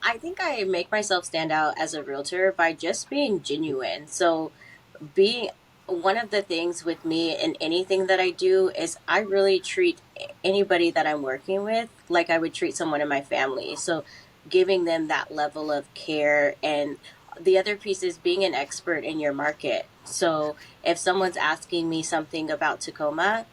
I think I make myself stand out as a realtor by just being genuine. So, being one of the things with me in anything that I do is I really treat anybody that I'm working with like I would treat someone in my family. So, giving them that level of care. And the other piece is being an expert in your market. So, if someone's asking me something about Tacoma,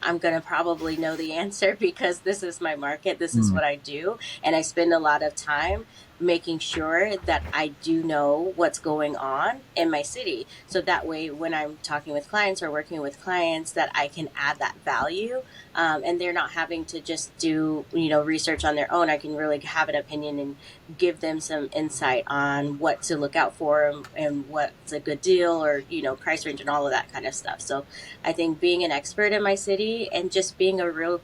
I'm going to probably know the answer because this is my market. This is what I do. And I spend a lot of time making sure that I do know what's going on in my city. So that way, when I'm talking with clients or working with clients, that I can add that value. And they're not having to just do, research on their own. I can really have an opinion and give them some insight on what to look out for and what's a good deal or, price range and all of that kind of stuff. So I think being an expert in my city and just being a real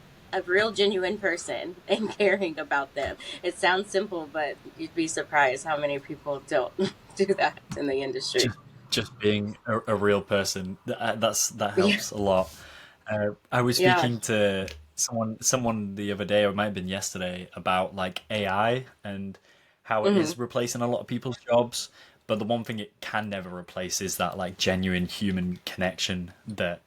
genuine person and caring about them. It sounds simple, but you'd be surprised how many people don't do that in the industry. Just being a real person, that Yeah. helps a lot. I was Yeah. speaking to someone the other day, or it might have been yesterday, about like AI and how it Hmm. is replacing a lot of people's jobs. But the one thing it can never replace is that like genuine human connection that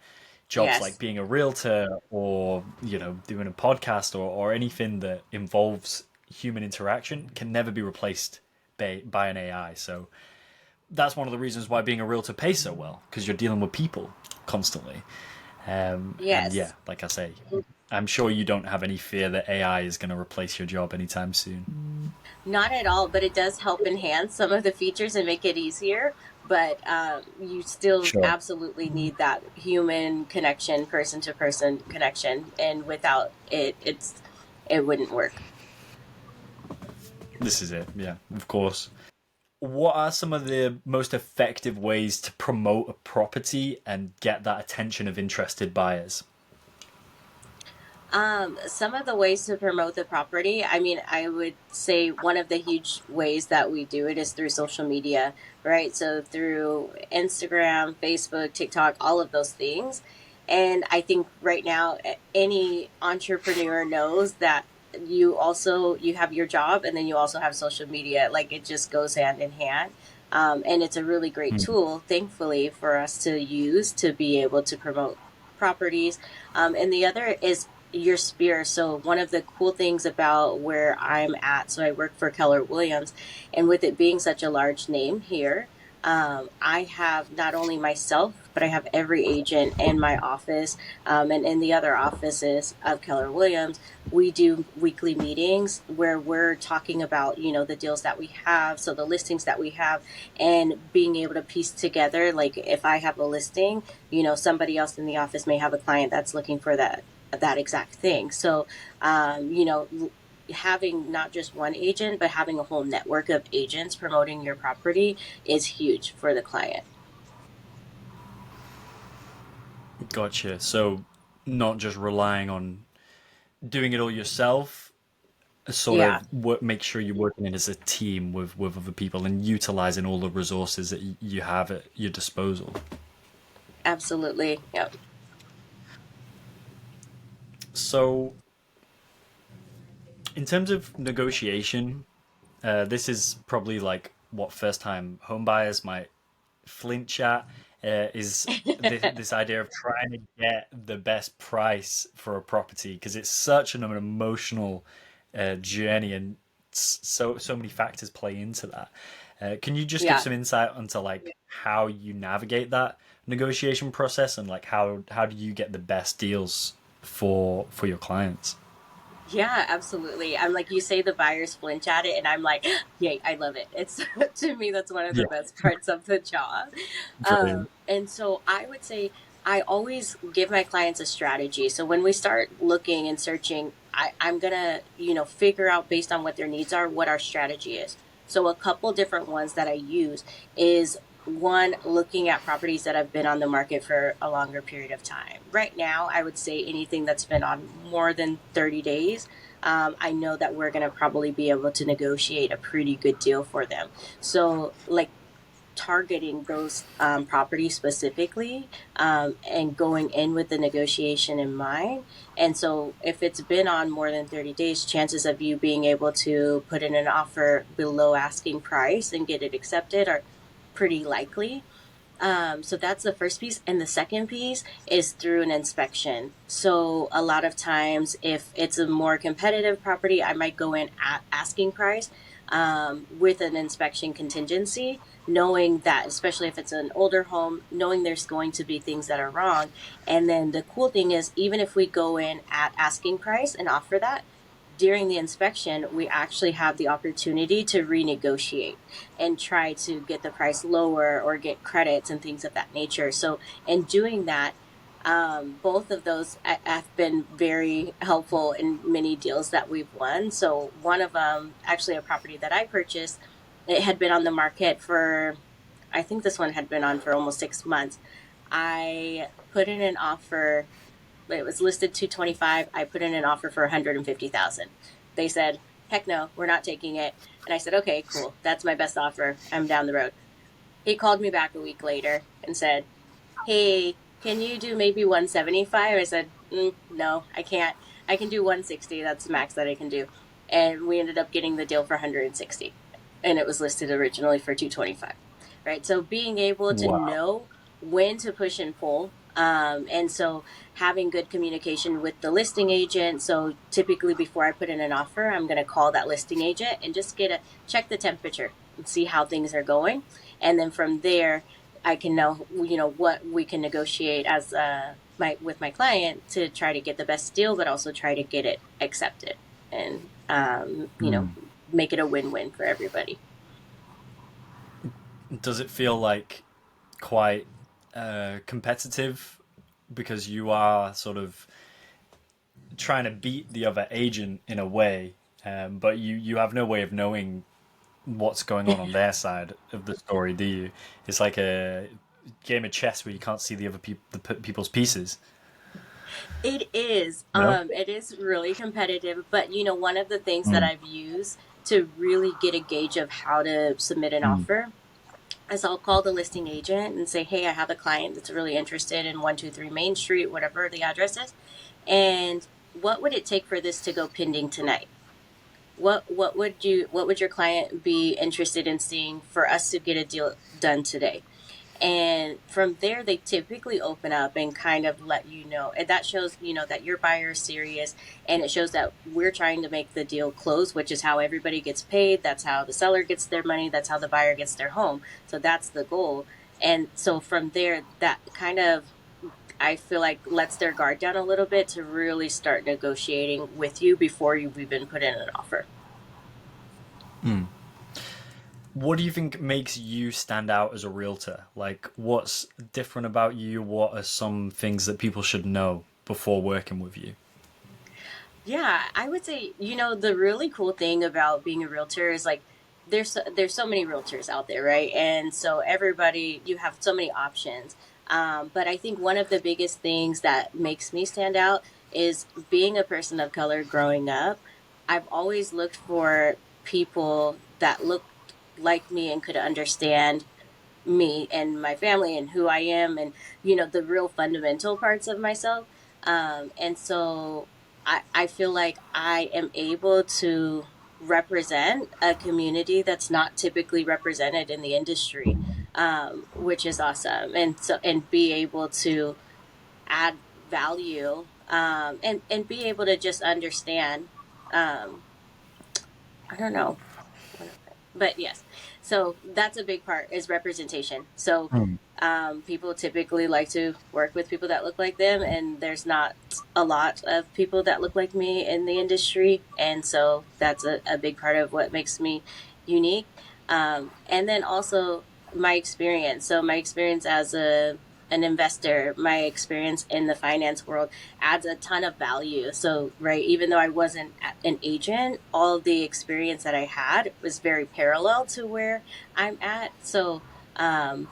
jobs like Yes. being a realtor or doing a podcast or anything that involves human interaction can never be replaced by an AI. So that's one of the reasons why being a realtor pays so well, because you're dealing with people constantly. And yeah, Yes. like I say, I'm sure you don't have any fear that AI is going to replace your job anytime soon. Not at all, but it does help enhance some of the features and make it easier. But you still Sure. absolutely need that human connection, person to person connection, and without it, it wouldn't work. This is it. Yeah, of course. What are some of the most effective ways to promote a property and get that attention of interested buyers? Some of the ways to promote the property, I mean, I would say one of the huge ways that we do it is through social media, right? So through Instagram, Facebook, TikTok, all of those things. And I think right now any entrepreneur knows that you have your job and then you also have social media. Like it just goes hand in hand. And it's a really great Hmm. tool, thankfully, for us to use to be able to promote properties. And the other is your spear. So one of the cool things about where I'm at, so I work for Keller Williams, and with it being such a large name here, I have not only myself, but I have every agent in my office, and in the other offices of Keller Williams. We do weekly meetings where we're talking about, the deals that we have, so the listings that we have, and being able to piece together, like if I have a listing, somebody else in the office may have a client that's looking for that exact thing. So, having not just one agent, but having a whole network of agents promoting your property is huge for the client. Gotcha. So, not just relying on doing it all yourself, sort Yeah, of make sure you're working in as a team with other people and utilizing all the resources that you have at your disposal. absolutely. Yep. So, in terms of negotiation, this is probably like what first time home buyers might flinch at. Is this idea of trying to get the best price for a property, because it's such an emotional journey, and so many factors play into that. Can you just give Yeah. some insight into like how you navigate that negotiation process, and like how do you get the best deals for your clients? Yeah, absolutely. I'm like, you say the buyers flinch at it, and I'm like, yay, I love it. It's to me, that's one of the Yeah, best parts of the job. brilliant. And so I would say I always give my clients a strategy. So when we start looking and searching, I'm gonna, figure out based on what their needs are, what our strategy is. So a couple different ones that I use is one, looking at properties that have been on the market for a longer period of time. Right now, I would say anything that's been on more than 30 days, I know that we're going to probably be able to negotiate a pretty good deal for them. So, like, targeting those properties specifically, and going in with the negotiation in mind. And so if it's been on more than 30 days, chances of you being able to put in an offer below asking price and get it accepted are pretty likely. So that's the first piece. And the second piece is through an inspection. So a lot of times, if it's a more competitive property, I might go in at asking price, with an inspection contingency, knowing that, especially if it's an older home, knowing there's going to be things that are wrong. And then the cool thing is, even if we go in at asking price and offer that, during the inspection, we actually have the opportunity to renegotiate and try to get the price lower or get credits and things of that nature. So, in doing that, both of those have been very helpful in many deals that we've won. So, one of them, actually, a property that I purchased, it had been on the market for, I think this one had been on for almost 6 months. I put in an offer, it was listed 225. I put in an offer for 150,000. They said, "Heck no, we're not taking it." And I said, "Okay, cool. That's my best offer. I'm down the road." He called me back a week later and said, "Hey, can you do maybe 175?" I said, "No, I can't. I can do 160. That's the max that I can do." And we ended up getting the deal for 160. And it was listed originally for 225. Right? So being able to Wow. know when to push and pull, and so having good communication with the listing agent. So typically before I put in an offer, I'm going to call that listing agent and just get a check the temperature and see how things are going. And then from there, I can know, what we can negotiate as my with my client to try to get the best deal, but also try to get it accepted, and Hmm. make it a win-win for everybody. Does it feel like quite competitive because you are sort of trying to beat the other agent in a way, but you have no way of knowing what's going on their side of the story, do you? It's like a game of chess where you can't see the other people's pieces. It is. No. It is really competitive, but one of the things that Mm. I've used to really get a gauge of how to submit an Mm. offer is I'll call the listing agent and say, "Hey, I have a client that's really interested in 123 Main Street, whatever the address is. And what would it take for this to go pending tonight? What would your client be interested in seeing for us to get a deal done today?" And from there, they typically open up and kind of let you know. And that shows, that your buyer is serious. And it shows that we're trying to make the deal close, which is how everybody gets paid. That's how the seller gets their money. That's how the buyer gets their home. So that's the goal. And so from there, that kind of, I feel like, lets their guard down a little bit to really start negotiating with you before you've even put in an offer. Mm. What do you think makes you stand out as a realtor? Like, what's different about you? What are some things that people should know before working with you? Yeah, I would say, the really cool thing about being a realtor is, like, there's so many realtors out there, right? And so everybody, you have so many options. But I think one of the biggest things that makes me stand out is being a person of color growing up. I've always looked for people that looked like me and could understand me and my family and who I am, and the real fundamental parts of myself. And so I feel like I am able to represent a community that's not typically represented in the industry, which is awesome. And be able to add value, and be able to just understand. Um, I don't know, but yes, so that's a big part, is representation. So Mm. people typically like to work with people that look like them, and there's not a lot of people that look like me in the industry, and so that's a big part of what makes me unique. And then also my experience. So my experience as an investor, my experience in the finance world adds a ton of value. So, right, even though I wasn't an agent, all of the experience that I had was very parallel to where I'm at. So,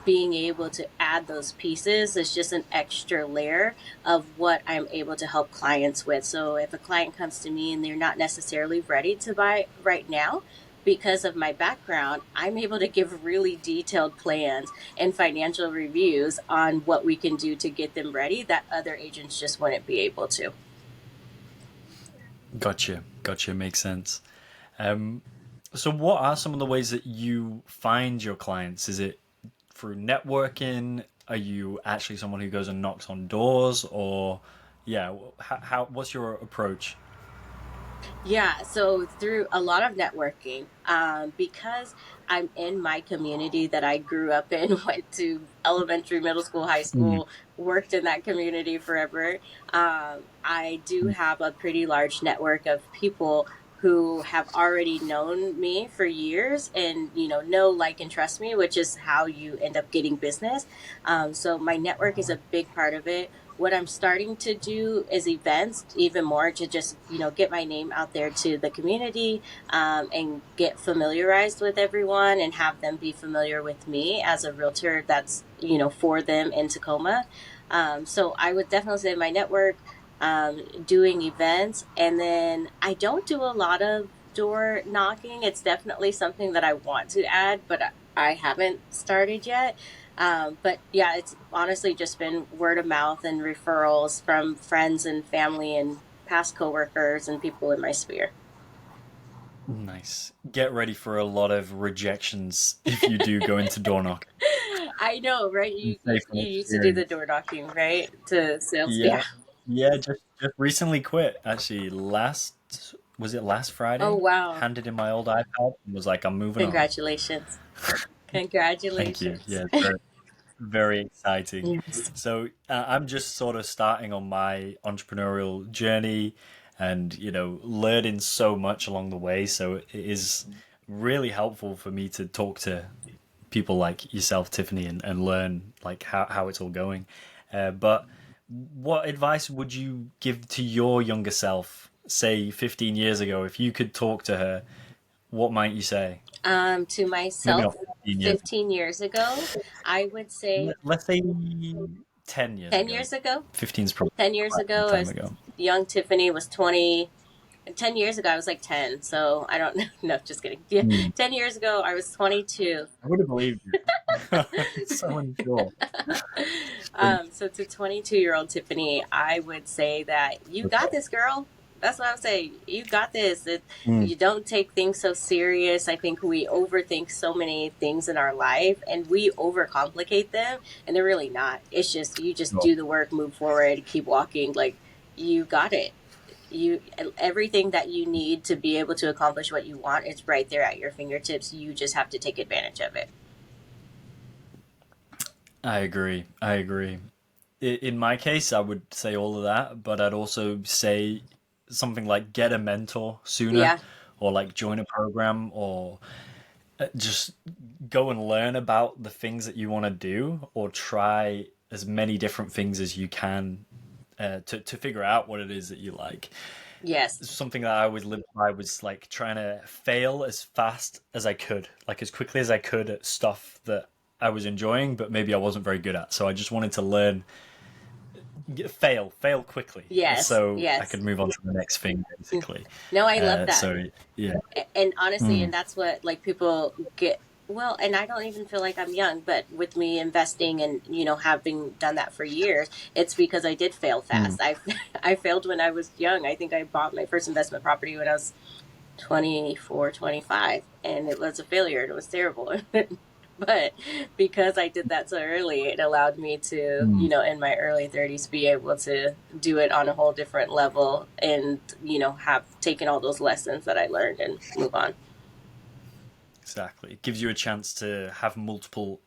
being able to add those pieces is just an extra layer of what I'm able to help clients with. So, if a client comes to me and they're not necessarily ready to buy right now, because of my background, I'm able to give really detailed plans and financial reviews on what we can do to get them ready that other agents just wouldn't be able to. Gotcha. Gotcha. Makes sense. Um, so, what are some of the ways that you find your clients? Is it through networking? Are you actually someone who goes and knocks on doors, or yeah, how what's your approach? Yeah, so through a lot of networking, because I'm in my community that I grew up in, went to elementary, middle school, high Mm, school, worked in that community forever. I do have a pretty large network of people who have already known me for years and know, like, and trust me, which is how you end up getting business. So my network is a big part of it. What I'm starting to do is events even more to just get my name out there to the community, and get familiarized with everyone and have them be familiar with me as a realtor that's for them in Tacoma. So I would definitely say my network, doing events, and then I don't do a lot of door knocking. It's definitely something that I want to add, but I haven't started yet. But yeah, it's honestly just been word of mouth and referrals from friends and family and past coworkers and people in my sphere. nice. Get ready for a lot of rejections if you do go into door knock. I know, right? You You, say you from you used to do the experience. door knocking, right? To sales. Yeah, Yeah. yeah. Just recently quit. Actually, last Oh Friday? wow! Handed in my old iPad and was like, I'm moving on. Congratulations! Thank you. Congratulations! Yeah, it's very exciting. Yes. So I'm just sort of starting on my entrepreneurial journey, and learning so much along the way. So it is really helpful for me to talk to people like yourself, Tiffany, and learn like how it's all going. But what advice would you give to your younger self, say 15 years ago, if you could talk to her? What might you say? To Maybe myself, not 15 years. 15 years ago, I would say Let's say 10 years 10 ago. years ago. 15 is probably 10 years quite a long ago, time as ago. young Tiffany was 20. 10 years ago, I was like 10. So I don't know. No, just kidding. Yeah. Hmm. 10 years ago, I was 22. I would have believed you. So unsure. So to 22-year-old Tiffany, I would say that you got this, girl. That's what I would say. You got this. Mm. You don't take things so serious. I think we overthink so many things in our life and we overcomplicate them, and they're really not. It's just you just Sure. do the work, move forward, keep walking. Like, you got it. You Everything that you need to be able to accomplish what you want is right there at your fingertips. You just have to take advantage of it. I agree. I agree. In my case, I would say all of that, but I'd also say something like get a mentor sooner, Yeah. or like join a program, or just go and learn about the things that you want to do, or try as many different things as you can to figure out what it is that you like. Yes. Something that I always lived by was like trying to fail as fast as I could, like as quickly as I could at stuff that I was enjoying, but maybe I wasn't very good at. So I just wanted to learn, fail quickly, Yes. so I Yes. could move on to the next thing, basically. No, I love that. So yeah. And honestly, Mm, and that's what, like, people get. Well, and I don't even feel like I'm young, but with me investing and having done that for years, it's because I did fail mm. fast. I failed when I was young. I think I bought my first investment property when I was 24, 25, and it was a failure. It was terrible. But because I did that so early, it allowed me to, Mm. in my early 30s, be able to do it on a whole different level and, have taken all those lessons that I learned and move on. Exactly. It gives you a chance to have multiple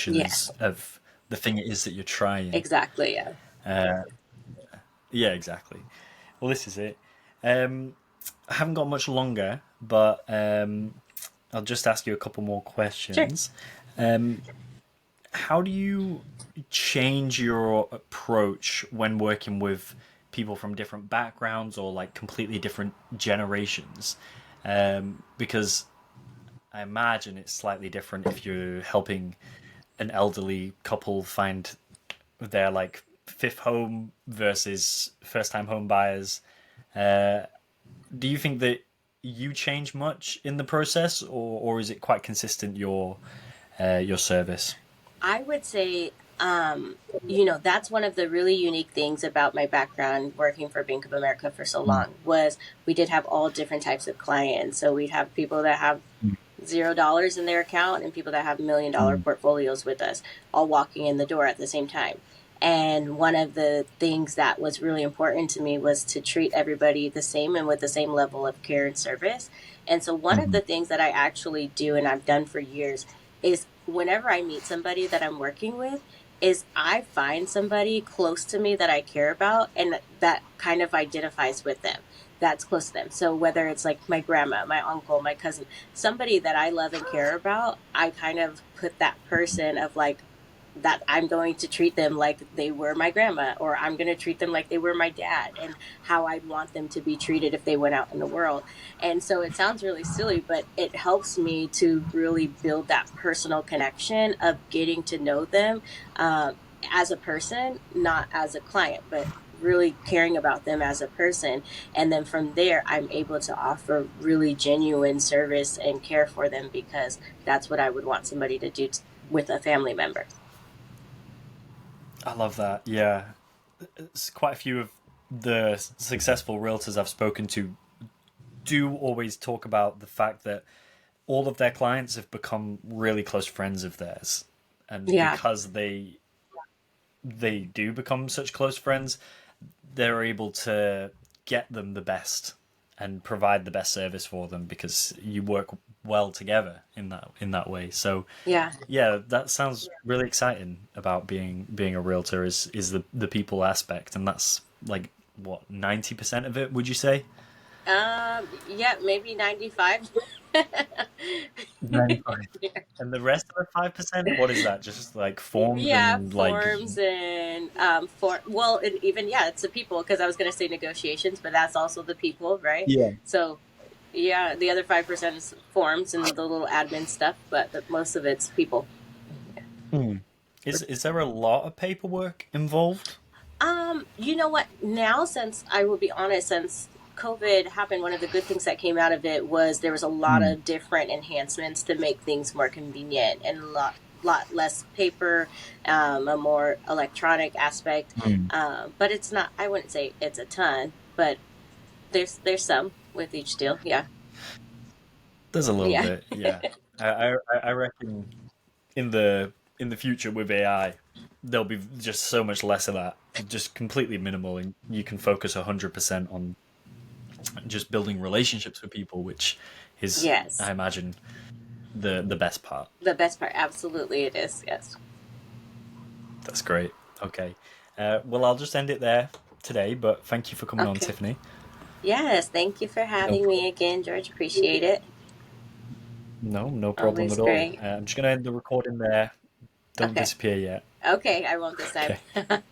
Yeah, iterations of the thing it is that you're trying. exactly. Yeah. Uh, yeah, exactly. Well, this is it. Um, I haven't got much longer, but I'll just ask you a couple more Sure. questions. Um, how do you change your approach when working with people from different backgrounds or like completely different generations? Because I imagine it's slightly different if you're helping an elderly couple find their like fifth home versus first time home buyers. Uh, do you think that you change much in the process, or is it quite consistent your service? I would say, that's one of the really unique things about my background working for Bank of America for so Mm, long was we did have all different types of clients. So we'd have people that have mm, $0 in their account and people that have $1 million mm, portfolios with us all walking in the door at the same time. And one of the things that was really important to me was to treat everybody the same and with the same level of care and service. And so, one of mm, the things that I actually do and I've done for years is whenever I meet somebody that I'm working with, is I find somebody close to me that I care about and that kind of identifies with them, that's close to them. So whether it's like my grandma, my uncle, my cousin, somebody that I love and care about, I kind of put that person of like that I'm going to treat them like they were my grandma, or I'm going to treat them like they were my dad, and how I'd want them to be treated if they went out in the world. And so it sounds really silly, but it helps me to really build that personal connection of getting to know them as a person, not as a client, but really caring about them as a person. And then from there, I'm able to offer really genuine service and care for them because that's what I would want somebody to do with a family member. I love that. Yeah, it's quite a few of the successful realtors I've spoken to do always talk about the fact that all of their clients have become really close friends of theirs, and Yeah, because they do become such close friends, they're able to get them the best and provide the best service for them because you work well together in that way. So yeah. yeah, that sounds really exciting about being a realtor is the people aspect, and that's like what 90% of it, would you say? Yeah, maybe 95. 95. And the rest of the 5%, what is that? Just like forms Yeah, and like forms and well, and even yeah, it's the people because I was gonna say negotiations, but that's also the people, right? yeah. So yeah, the other 5% is forms and the little admin stuff, but most of it's people. Hmm. Is there a lot of paperwork involved? You know what? Now, since I will be honest, since COVID happened, one of the good things that came out of it was there was a lot Hmm. of different enhancements to make things more convenient and a lot less paper, a more electronic aspect. Hmm. But it's not. I wouldn't say it's a ton, but there's some with each deal. Yeah, There's a little yeah, bit, yeah. I reckon in the future with AI, there'll be just so much less of that, just completely minimal, and you can focus 100% on just building relationships with people, which is, I yes. imagine, the best part. The best part, absolutely, it is. Yes. That's great. Okay. Well, I'll just end it there today, but thank you for coming on, Okay. Tiffany. Yes. Thank you for No having me problem. again, George. Appreciate it. No problem Always at all. great. I'm just going to end the recording there. Don't Okay. disappear yet. Okay, I won't this time. Okay.